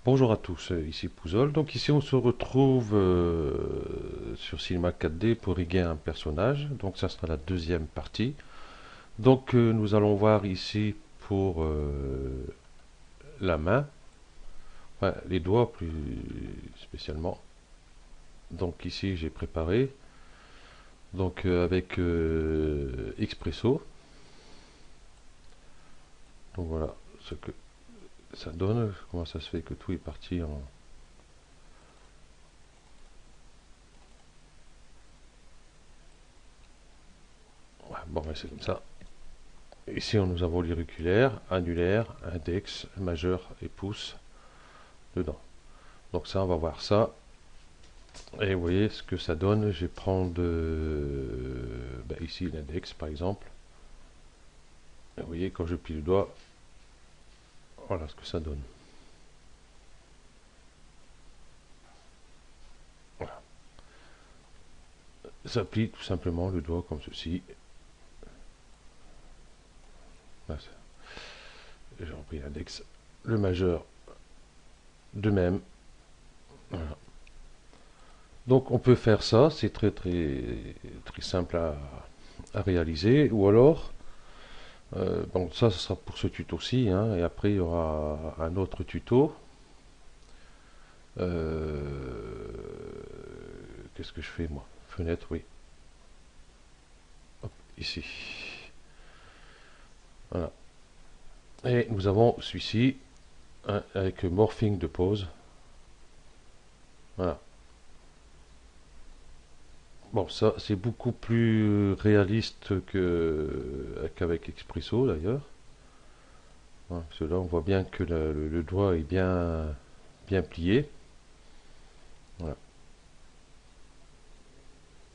Bonjour à tous, ici Pouzol. Donc ici on se retrouve sur Cinema 4D pour riguer un personnage. Donc ça sera la deuxième partie. Donc nous allons voir ici pour la main, enfin, les doigts plus spécialement. Donc ici j'ai préparé donc avec Expresso. Donc voilà ce que ça donne. Comment ça se fait que tout est parti en... Ouais, bon, ouais, c'est comme ça. Ici, nous avons l'auriculaire, annulaire, index, majeur et pouce dedans. Donc ça, on va voir ça. Et vous voyez ce que ça donne. Je vais prendre ici l'index, par exemple. Et vous voyez, quand je plie le doigt, voilà ce que ça donne. Voilà. Ça plie tout simplement le doigt comme ceci. J'ai repris l'index. Le majeur, de même. Voilà. Donc on peut faire ça, c'est très très très simple à réaliser. Ou alors, bon, ça, ce sera pour ce tuto-ci, hein, et après, il y aura un autre tuto. Qu'est-ce que je fais, moi? Fenêtre, oui. Hop, ici. Voilà. Et nous avons celui-ci, hein, avec morphing de pose. Voilà. Bon, ça, c'est beaucoup plus réaliste qu'avec Expresso, d'ailleurs. Hein, parce que là, on voit bien que le doigt est bien plié. Voilà.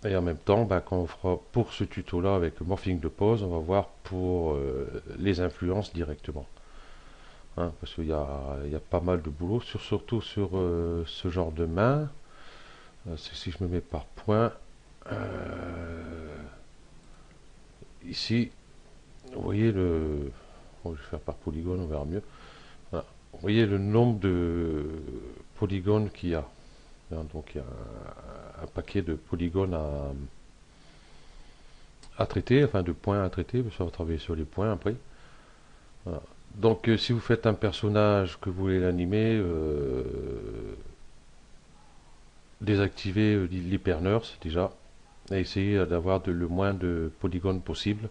Et en même temps, quand on fera pour ce tuto-là avec le morphing de pose, on va voir pour les influences directement. Hein, parce qu'il y a pas mal de boulot, surtout sur ce genre de main. Si je me mets par point, ici, vous voyez le... Bon, je vais faire par polygone, on verra mieux. Voilà. Vous voyez le nombre de polygones qu'il y a. Hein, donc il y a un paquet de polygones à traiter, enfin de points à traiter, parce qu'on va travailler sur les points après. Voilà. Donc si vous faites un personnage que vous voulez l'animer, désactivez l'hypernurse déjà, et essayez d'avoir le moins de polygones possible.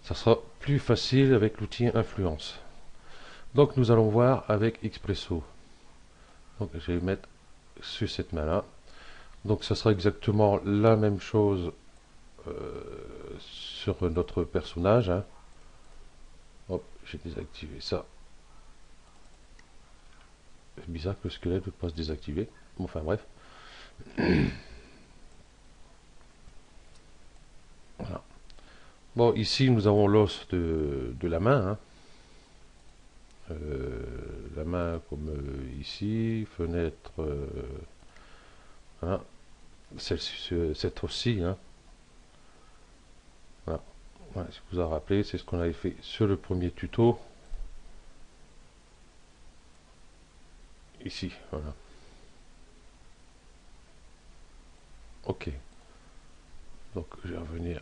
Ça sera plus facile avec l'outil influence. Donc nous allons voir avec Expresso. Donc je vais mettre sur cette main là. Donc ça sera exactement la même chose euh, sur notre personnage, hein. Hop, j'ai désactivé ça. C'est bizarre que le squelette ne peut pas se désactiver. Bon, enfin bref. Voilà. Bon, ici nous avons l'os de la main, hein. La main comme ici, fenêtre, hein. Cette aussi, hein. Voilà. Ouais, si vous en rappelez, c'est ce qu'on avait fait sur le premier tuto. Ici, voilà. Ok. Donc je vais revenir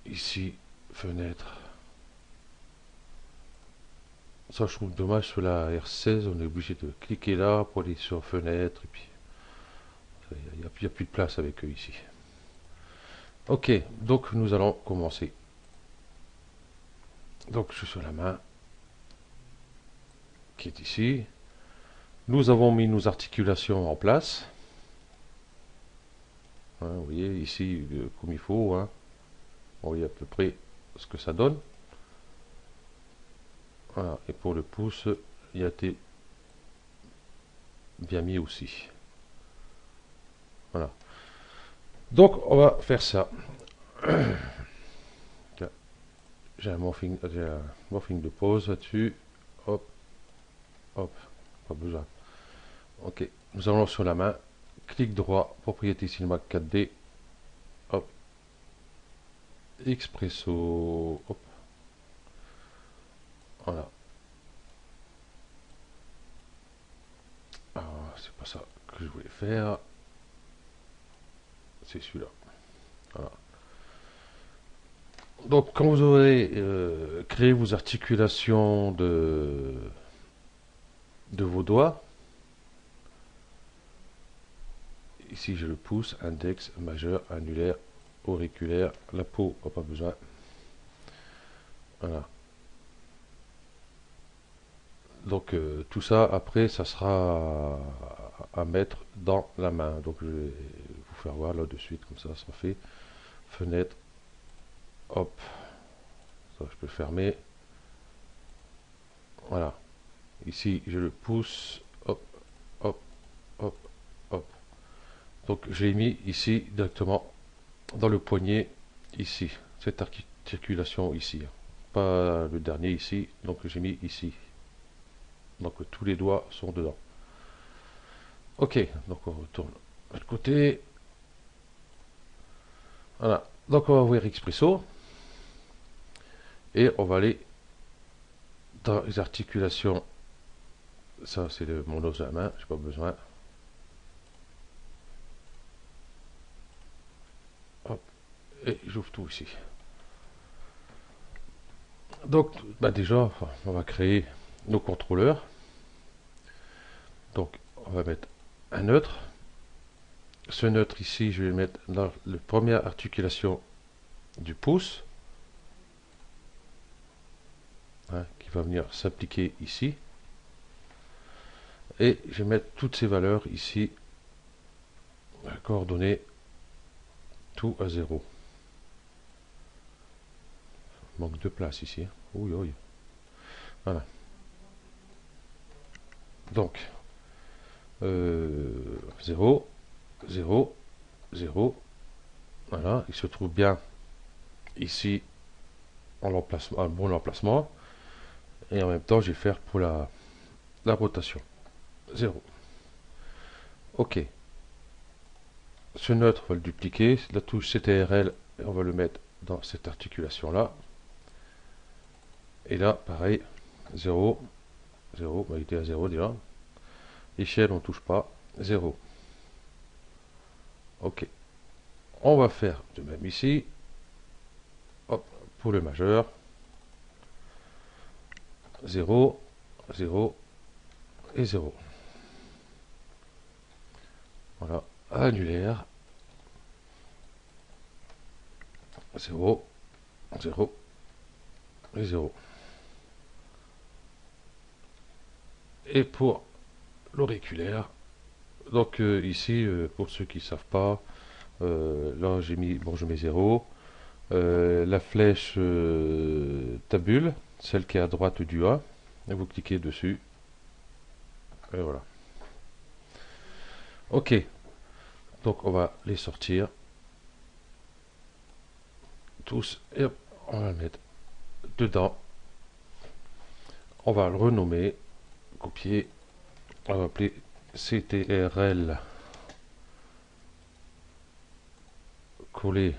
ici, fenêtre. Ça, je trouve dommage sur la R16, on est obligé de cliquer là pour aller sur fenêtre, et puis il n'y a plus de place avec eux ici. Ok, donc nous allons commencer. Donc je suis sur la main qui est ici. Nous avons mis nos articulations en place. Hein, vous voyez ici comme il faut, hein. Vous voyez à peu près ce que ça donne. Voilà. Et pour le pouce, il a été bien mis aussi. Voilà. Donc on va faire ça. J'ai un morphing de pause là-dessus. Hop, hop, pas besoin. Ok, nous allons sur la main. Clic droit, propriété Cinema 4D. Hop, Expresso. Hop, voilà. c'est pas ça que je voulais faire. C'est celui-là. Voilà. Donc, quand vous aurez créé vos articulations de vos doigts, ici j'ai le pouce, index, majeur, annulaire, auriculaire, la peau, pas besoin. Voilà. Donc tout ça, après, ça sera à mettre dans la main. Donc je vais vous faire voir là de suite, comme ça sera fait. Fenêtre, hop, ça je peux fermer. Voilà. Ici, je le pousse, hop, hop, hop, hop. Donc j'ai mis ici directement dans le poignet, ici, cette articulation ici. Pas le dernier ici, donc j'ai mis ici. Donc tous les doigts sont dedans. Ok, donc on retourne de l'autre côté. Voilà, donc on va ouvrir Expresso. Et on va aller dans les articulations. Ça c'est mon os à la main, j'ai pas besoin. Hop, et j'ouvre tout ici. Donc bah déjà, on va créer nos contrôleurs. Donc on va mettre un neutre. Ce neutre ici, je vais le mettre dans la première articulation du pouce, hein, qui va venir s'appliquer ici. Et je vais mettre toutes ces valeurs ici, coordonnées, tout à 0. Manque de place ici. Oui, oui. Voilà. Donc, 0, 0, 0. Voilà, il se trouve bien ici en emplacement, un bon emplacement. Et en même temps, je vais faire pour la rotation. 0. Ok. Ce neutre, on va le dupliquer. La touche CTRL, on va le mettre dans cette articulation-là. Et là, pareil, 0, 0, il était à 0 déjà. Échelle, on ne touche pas, 0. Ok. On va faire de même ici. Hop, pour le majeur. 0, 0 et 0. Voilà, annulaire. 0, 0 et 0. Et pour l'auriculaire, donc ici, pour ceux qui ne savent pas, là j'ai mis, bon je mets 0. La flèche tabule, celle qui est à droite du A, et vous cliquez dessus. Et voilà. Ok, donc on va les sortir tous et hop, on va le mettre dedans. On va le renommer, copier, on va appeler CTRL, coller,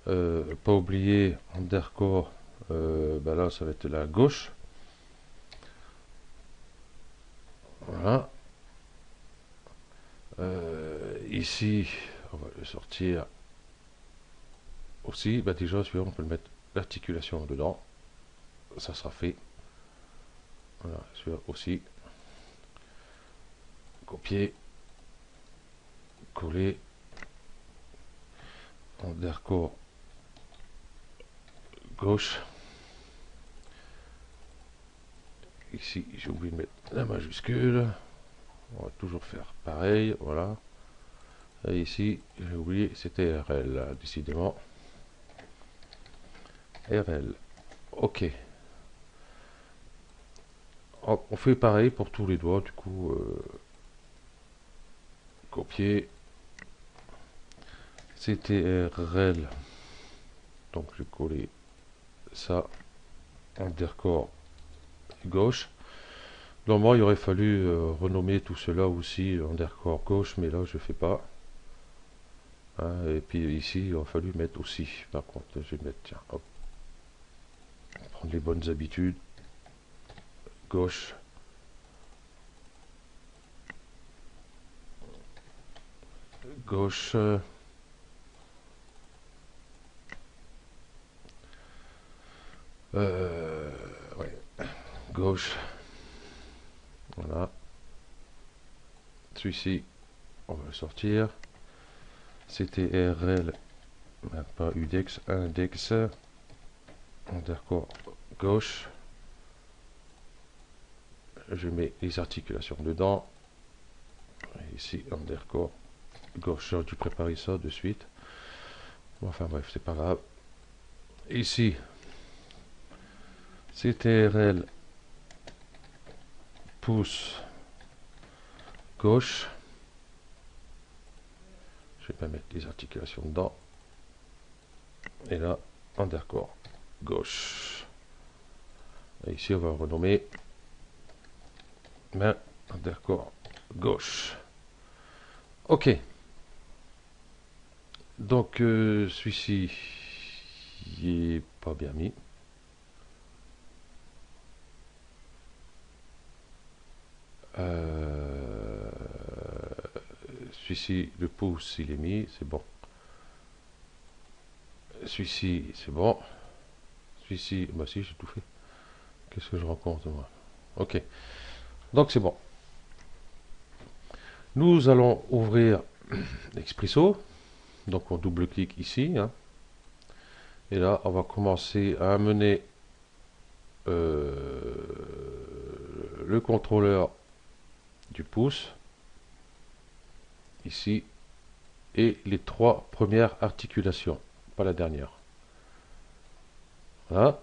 pas oublier underscore, ben là ça va être la gauche. Voilà. Ici, on va le sortir aussi. Bah déjà, celui-là, on peut le mettre l'articulation dedans. Ça sera fait. Voilà, celui-là aussi. Copier. Coller. Underscore gauche. Ici, j'ai oublié de mettre la majuscule. On va toujours faire pareil. Voilà. Et ici, j'ai oublié, c'était RL, décidément. RL. Ok. Hop, on fait pareil pour tous les doigts, du coup. Copier. CTRL. Donc, je vais coller ça. Underscore gauche. Normalement, il aurait fallu renommer tout cela aussi underscore gauche, mais là, je ne fais pas. Hein, et puis ici, il aurait fallu mettre aussi. Par contre, je vais mettre, tiens, hop. Prendre les bonnes habitudes. Gauche. gauche, ouais, gauche, voilà. Celui-ci, on va le sortir. CTRL, pas UDEX, index, underscore gauche. Je mets les articulations dedans. Et ici, underscore gauche. J'aurais dû préparer ça de suite. Enfin bref, c'est pas grave. Ici, CTRL pouce gauche. Je vais pas mettre les articulations dedans. Et là, underscore gauche. Et ici, on va renommer main underscore gauche. Ok. Donc, celui-ci, il est pas bien mis. Celui-ci, le pouce, il est mis, c'est bon. Celui-ci, c'est bon. Celui-ci, bah si, j'ai tout fait. Qu'est-ce que je rencontre, moi? Ok. Donc, c'est bon. Nous allons ouvrir l'Expresso. Donc, on double-clique ici. Hein. Et là, on va commencer à amener le contrôleur du pouce. Ici. Et les 3 premières articulations. Pas la dernière. Voilà.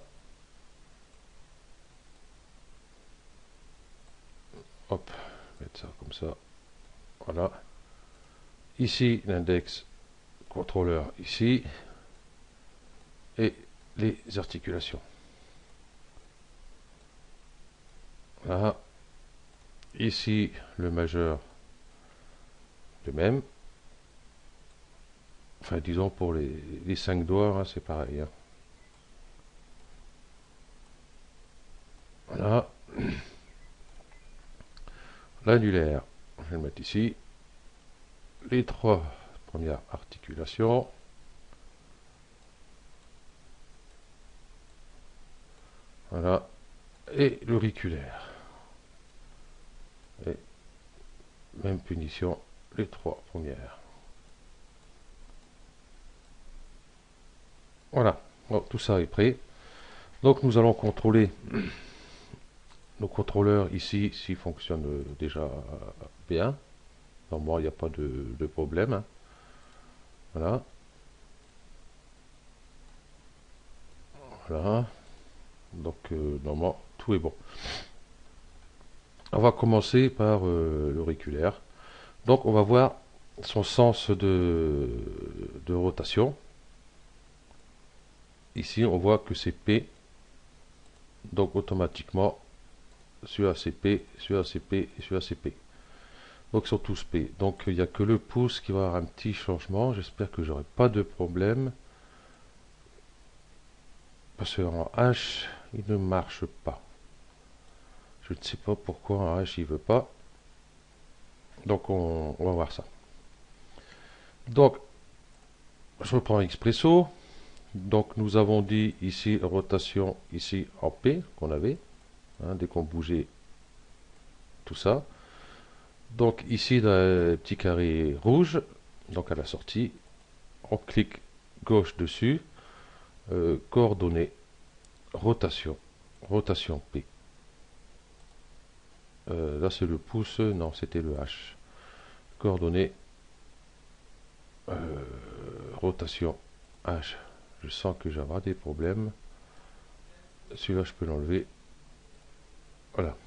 Hop, mettre ça comme ça. Voilà. Ici, l'index contrôleur ici. Et les articulations. Voilà. Ici, le majeur, le même. Enfin, disons pour les 5 doigts, hein, c'est pareil. Hein. Voilà. L'annulaire, je vais le mettre ici. Les 3 premières articulations. Voilà. Et l'auriculaire. Et même punition, les 3 premières. Voilà. Bon, tout ça est prêt. Donc nous allons contrôler nos contrôleurs ici, s'ils fonctionnent déjà bien. Normalement, il n'y a pas de problème. Hein. Voilà. Voilà. Donc, normalement, tout est bon. On va commencer par l'auriculaire. Donc, on va voir son sens de rotation. Ici, on voit que c'est P. Donc, automatiquement, sur ACP, sur ACP et sur ACP. Donc, ils sont tous P. Donc, il n'y a que le pouce qui va avoir un petit changement. J'espère que j'aurai pas de problème. Parce qu'en H, il ne marche pas. Je ne sais pas pourquoi en H, il ne veut pas. Donc, on va voir ça. Donc, je reprends Expresso. Donc, nous avons dit ici rotation, ici en P, qu'on avait. Hein, dès qu'on bougeait tout ça. Donc, ici, dans le petit carré rouge, donc à la sortie, on clique gauche dessus. Coordonnées, rotation, rotation P. Là, c'est le pouce. Non, c'était le H. Coordonnées, rotation H. Je sens que j'aurai des problèmes. Celui-là, je peux l'enlever. Voilà.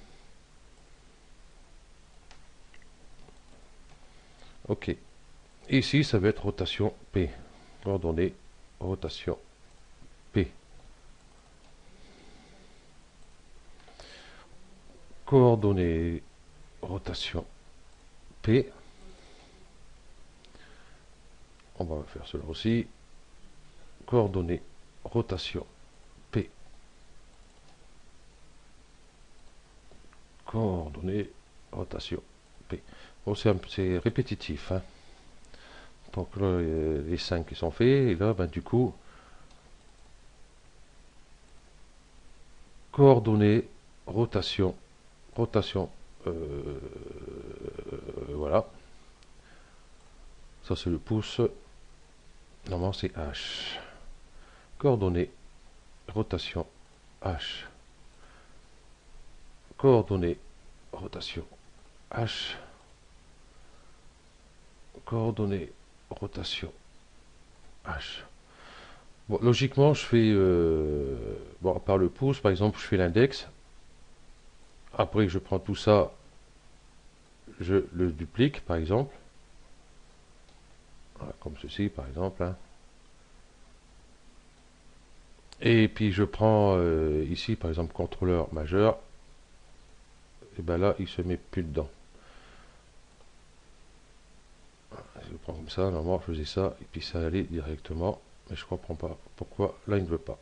Ok. Ici, ça va être rotation P. Coordonnées, rotation P. Coordonnées, rotation P. On va faire cela aussi. Coordonnées, rotation P. Coordonnées, rotation P. Bon, c'est répétitif. Hein. Donc là, les 5 qui sont faits, et là, ben, du coup, coordonnées, rotation, rotation, voilà. Ça c'est le pouce, normalement c'est H. Coordonnées, rotation, H. Coordonnées, rotation, H. Coordonnées, rotation, H. Bon, logiquement, je fais, bon, à part le pouce, par exemple, je fais l'index. Après, je prends tout ça, je le duplique, par exemple. Voilà, comme ceci, par exemple. Hein. Et puis, je prends ici, par exemple, contrôleur majeur. Et ben là, il se met plus dedans. Je prends comme ça, normalement, je faisais ça, et puis ça allait directement. Mais je comprends pas pourquoi là, il ne veut pas.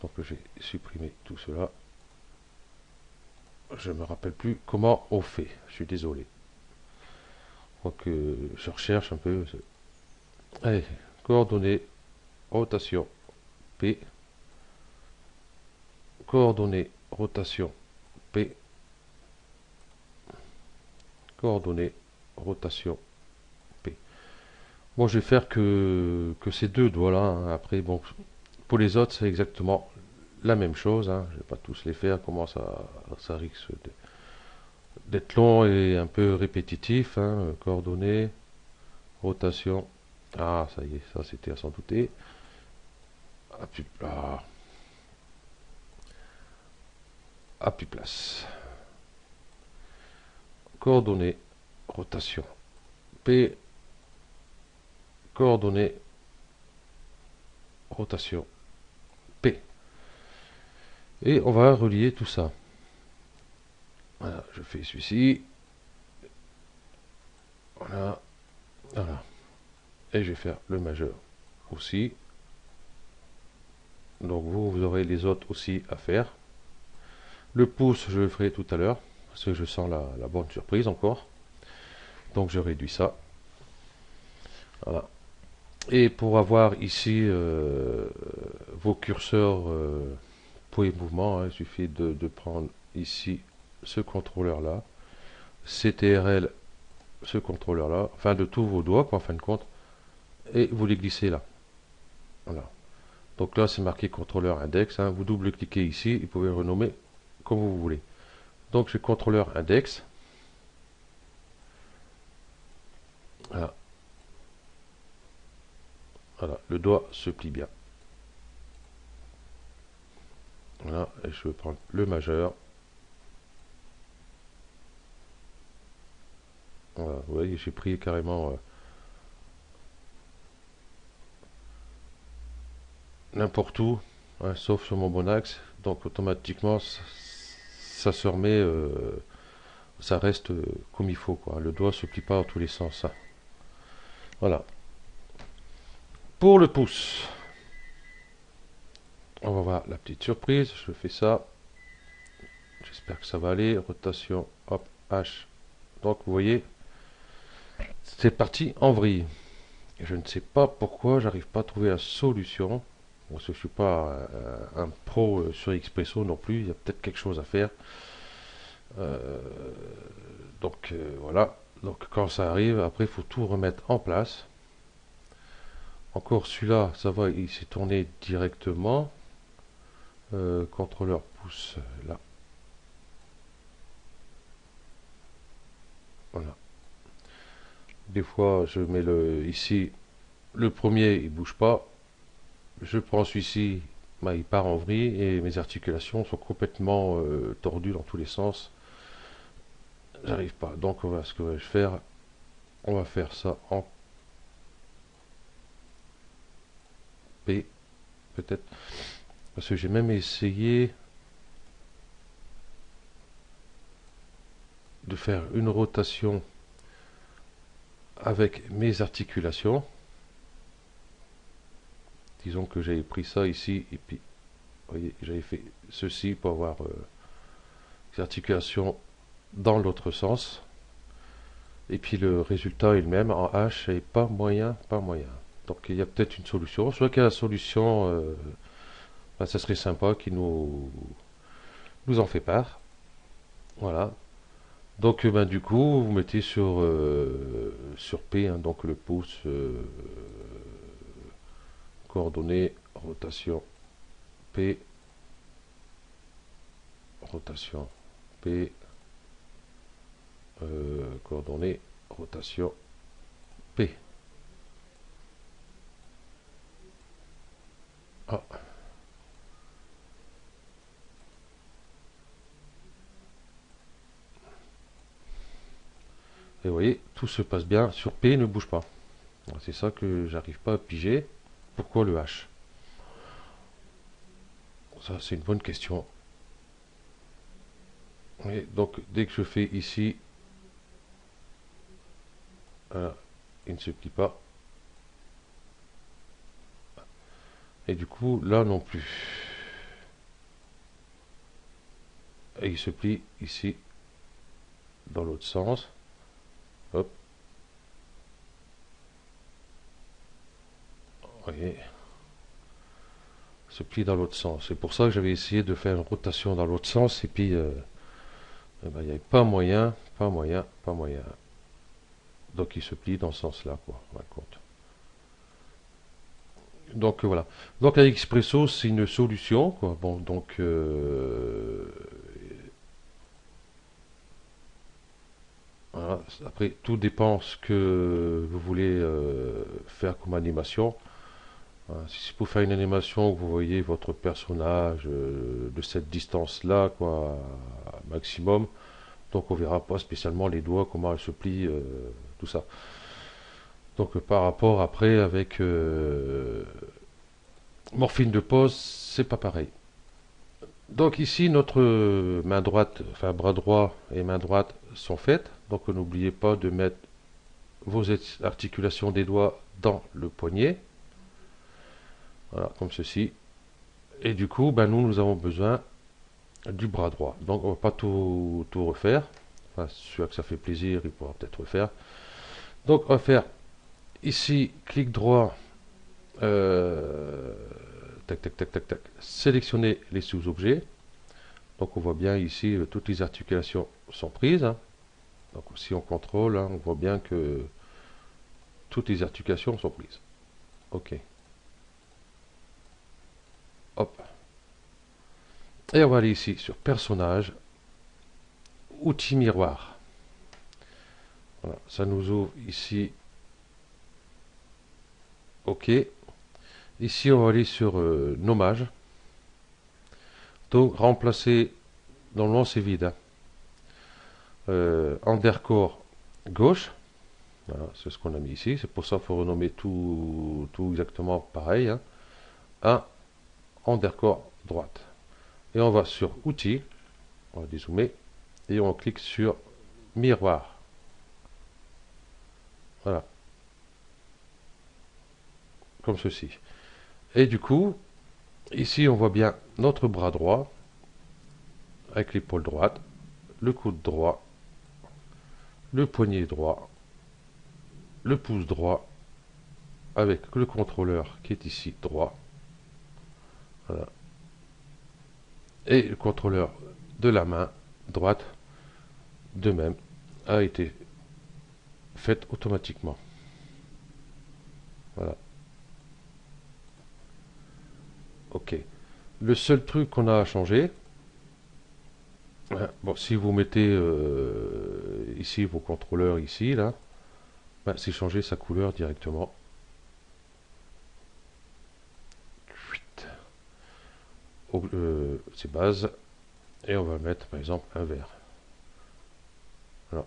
Donc, j'ai supprimé tout cela. Je me rappelle plus comment on fait. Je suis désolé. Donc, je recherche un peu. Allez, coordonnées, rotation, P. Coordonnées, rotation, P. Coordonnées, rotation, P. Bon, je vais faire que ces deux doigts-là. Hein. Après, bon, pour les autres, c'est exactement la même chose. Hein. Je ne vais pas tous les faire. Comment ça risque d'être long et un peu répétitif. Hein. Coordonnées, rotation. Ah, ça y est, ça c'était à s'en douter. À plus place. Coordonnées, rotation. P. Coordonnées, rotation. P. Et on va relier tout ça. Voilà, je fais celui-ci. Voilà. Voilà. Et je vais faire le majeur aussi. Donc vous aurez les autres aussi à faire. Le pouce, je le ferai tout à l'heure. Parce que je sens la bonne surprise encore. Donc je réduis ça. Voilà. Et pour avoir ici vos curseurs pour les mouvements, hein, il suffit de prendre ici ce contrôleur-là. CTRL, ce contrôleur-là. Enfin de tous vos doigts, en fin de compte. Et vous les glissez là. Voilà. Donc là, c'est marqué contrôleur index. Hein. Vous double-cliquez ici, et vous pouvez le renommer comme vous voulez. Donc, c'est contrôleur index. Voilà. Voilà. Le doigt se plie bien. Voilà. Et je vais prendre le majeur. Voilà. Vous voyez, j'ai pris carrément n'importe où, hein, sauf sur mon bon axe. Donc, automatiquement, ça se remet, ça reste comme il faut, quoi. Le doigt se plie pas dans tous les sens. Hein. Voilà. Pour le pouce, on va voir la petite surprise. Je fais ça. J'espère que ça va aller. Rotation, hop, H. Donc, vous voyez, c'est parti en vrille. Et je ne sais pas pourquoi j'arrive pas à trouver la solution. Parce que je suis pas un pro sur Expresso non plus. Il y a peut-être quelque chose à faire. Euh, donc, voilà. Donc, quand ça arrive, après, il faut tout remettre en place. Encore celui-là, ça va, il s'est tourné directement. Contrôleur pouce là. Voilà. Des fois, je mets ici, le premier, il bouge pas. Je prends celui-ci, bah, il part en vrille et mes articulations sont complètement tordues dans tous les sens. J'arrive pas. Donc, ce que je vais faire, on va faire ça en P, peut-être. Parce que j'ai même essayé de faire une rotation avec mes articulations. Disons que j'avais pris ça ici et puis vous voyez, j'avais fait ceci pour avoir les articulations dans l'autre sens. Et puis le résultat est le même en H et pas moyen, pas moyen. Donc il y a peut-être une solution. Soit qu'il y a la solution, ben, ça serait sympa qu'il nous en fait part. Voilà. Donc ben, du coup, vous mettez sur P, hein, donc le pouce, coordonnées, rotation P, rotation P, coordonnées, rotation P. Ah. Et vous voyez, tout se passe bien. Sur P, ne bouge pas. C'est ça que j'arrive pas à piger. Pourquoi le H? Ça, c'est une bonne question. Et donc, dès que je fais ici, voilà, il ne se plie pas. Et du coup, là non plus. Et il se plie ici, dans l'autre sens. Hop. Vous voyez, se plie dans l'autre sens. C'est pour ça que j'avais essayé de faire une rotation dans l'autre sens. Et puis, eh ben, il n'y avait pas moyen, pas moyen, pas moyen. Donc, il se plie dans ce sens-là, quoi. On va compte. Donc voilà. Donc avec Expresso, c'est une solution, quoi. Bon, donc voilà. Après, tout dépend ce que vous voulez faire comme animation. Voilà. Si c'est pour faire une animation, vous voyez votre personnage de cette distance-là, quoi, maximum. Donc on verra pas spécialement les doigts, comment elles se plient, tout ça. Donc par rapport après avec morphine de pose, c'est pas pareil. Donc ici, notre main droite, enfin bras droit et main droite sont faites. Donc n'oubliez pas de mettre vos articulations des doigts dans le poignet. Voilà, comme ceci. Et du coup, ben, nous avons besoin du bras droit. Donc on ne va pas tout refaire. Enfin, celui que ça fait plaisir, il pourra peut-être refaire. Donc on va faire ici, clic droit, tac, tac, tac, tac, tac, sélectionner les sous-objets. Donc on voit bien ici, toutes les articulations sont prises, hein. Donc si on contrôle, hein, on voit bien que toutes les articulations sont prises. Ok. Hop. Et on va aller ici sur personnage, outils miroir. Voilà, ça nous ouvre ici. Ok. Ici, on va aller sur nommage. Donc remplacer, normalement c'est vide, hein. Undercore gauche. Voilà, c'est ce qu'on a mis ici. C'est pour ça qu'il faut renommer tout exactement pareil, hein. Un undercore droite. Et on va sur outils, on va dézoomer, et on clique sur miroir. Voilà. Comme ceci. Et du coup, ici on voit bien notre bras droit, avec l'épaule droite, le coude droit, le poignet droit, le pouce droit, avec le contrôleur qui est ici droit. Voilà. Et le contrôleur de la main droite, de même, a été fait automatiquement. Voilà. Ok. Le seul truc qu'on a à changer, bon, si vous mettez ici vos contrôleurs ici, là, ben, c'est changer sa couleur directement. C'est base. Et on va mettre par exemple un vert. Voilà.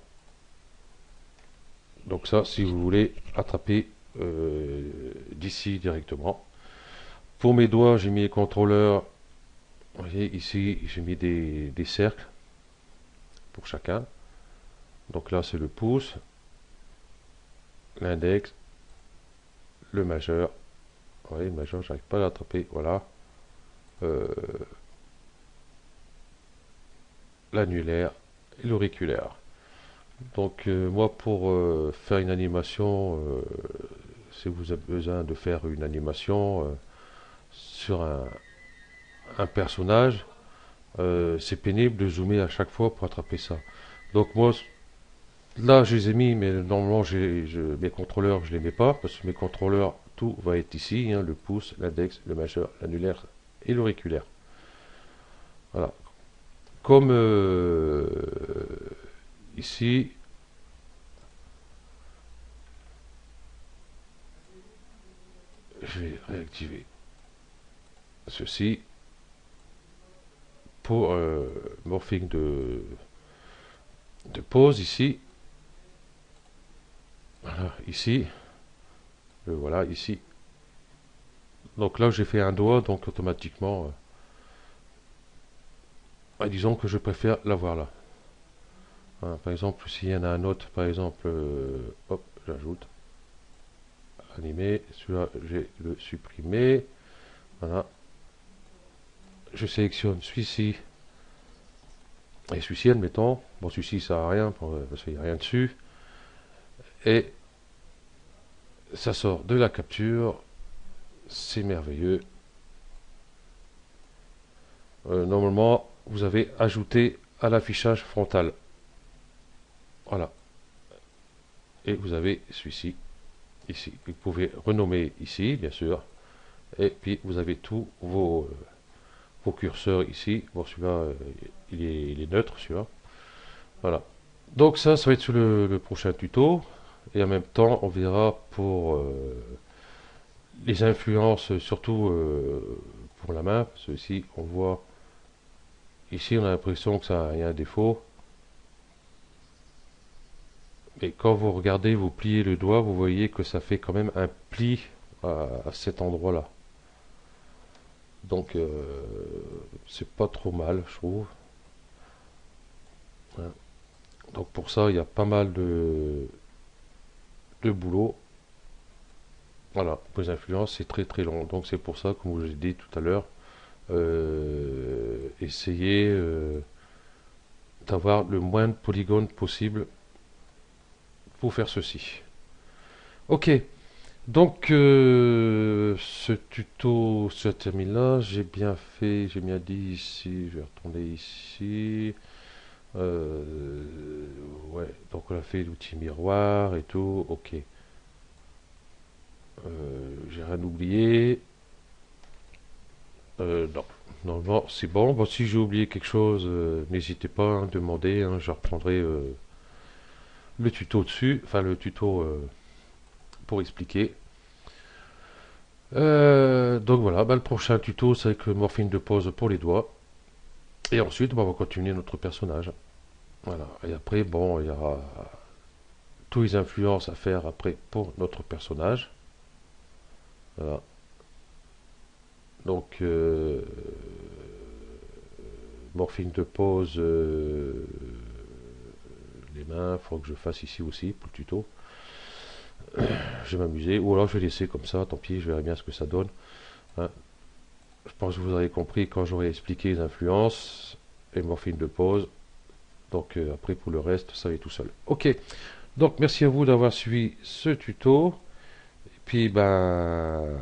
Donc ça, si vous voulez attraper d'ici directement. Pour mes doigts, j'ai mis les contrôleurs. Vous voyez, ici, j'ai mis des cercles pour chacun. Donc là, c'est le pouce, l'index, le majeur. Vous voyez, le majeur, j'arrive pas à l'attraper. Voilà. L'annulaire et l'auriculaire. Donc moi pour faire une animation, si vous avez besoin de faire une animation sur un personnage, c'est pénible de zoomer à chaque fois pour attraper ça. Donc moi là je les ai mis, mais normalement mes contrôleurs je les mets pas parce que mes contrôleurs tout va être ici, hein, le pouce, l'index, le majeur, l'annulaire et l'auriculaire. Voilà. Comme ici, je vais réactiver ceci pour morphing de pause ici. Voilà, ici. Voilà, ici. Donc là, j'ai fait un doigt, donc automatiquement, disons que je préfère l'avoir là. Voilà, par exemple, s'il y en a un autre, par exemple, hop, j'ajoute, animé, celui-là, je vais le supprimer. Voilà. Je sélectionne celui-ci et celui-ci, admettons. Bon, celui-ci, ça sert à rien parce qu'il n'y a rien dessus. Et ça sort de la capture. C'est merveilleux. Normalement, vous avez ajouté à l'affichage frontal. Voilà. Et vous avez celui-ci, ici. Vous pouvez renommer ici, bien sûr. Et puis, vous avez tous vos curseurs ici. Bon, celui-là, il est neutre, celui-là. Voilà. Donc ça va être sur le prochain tuto. Et en même temps, on verra pour les influences, surtout pour la main. Parce que ici, on voit, ici, on a l'impression que ça a un défaut. Mais quand vous regardez, vous pliez le doigt, vous voyez que ça fait quand même un pli à cet endroit-là. Donc, c'est pas trop mal, je trouve. Voilà. Donc pour ça, il y a pas mal de boulot. Voilà, pour les influences, c'est très très long. Donc c'est pour ça, comme je vous l'ai dit tout à l'heure, essayez d'avoir le moins de polygones possible pour faire ceci. Ok, donc ce tuto se termine là. J'ai bien fait, j'ai bien dit ici, je vais retourner ici. Ouais, donc on a fait l'outil miroir et tout, ok. J'ai rien oublié. Non, normalement c'est bon. Bon, si j'ai oublié quelque chose, n'hésitez pas à demander, hein, je reprendrai le tuto dessus, enfin le tuto pour expliquer. Donc voilà, bah, le prochain tuto c'est avec le morphine de pose pour les doigts. Et ensuite, bah, on va continuer notre personnage. Voilà. Et après, bon, il y aura tous les influences à faire après pour notre personnage. Voilà. Donc, morphine de pose, les mains, il faut que je fasse ici aussi pour le tuto. Je vais m'amuser, ou alors je vais laisser comme ça, tant pis, je verrai bien ce que ça donne. Hein. Je pense que vous aurez compris quand j'aurai expliqué les influences et morphine de pose. Donc après pour le reste, ça va tout seul. Ok, donc merci à vous d'avoir suivi ce tuto. Et puis ben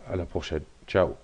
à la prochaine. Ciao.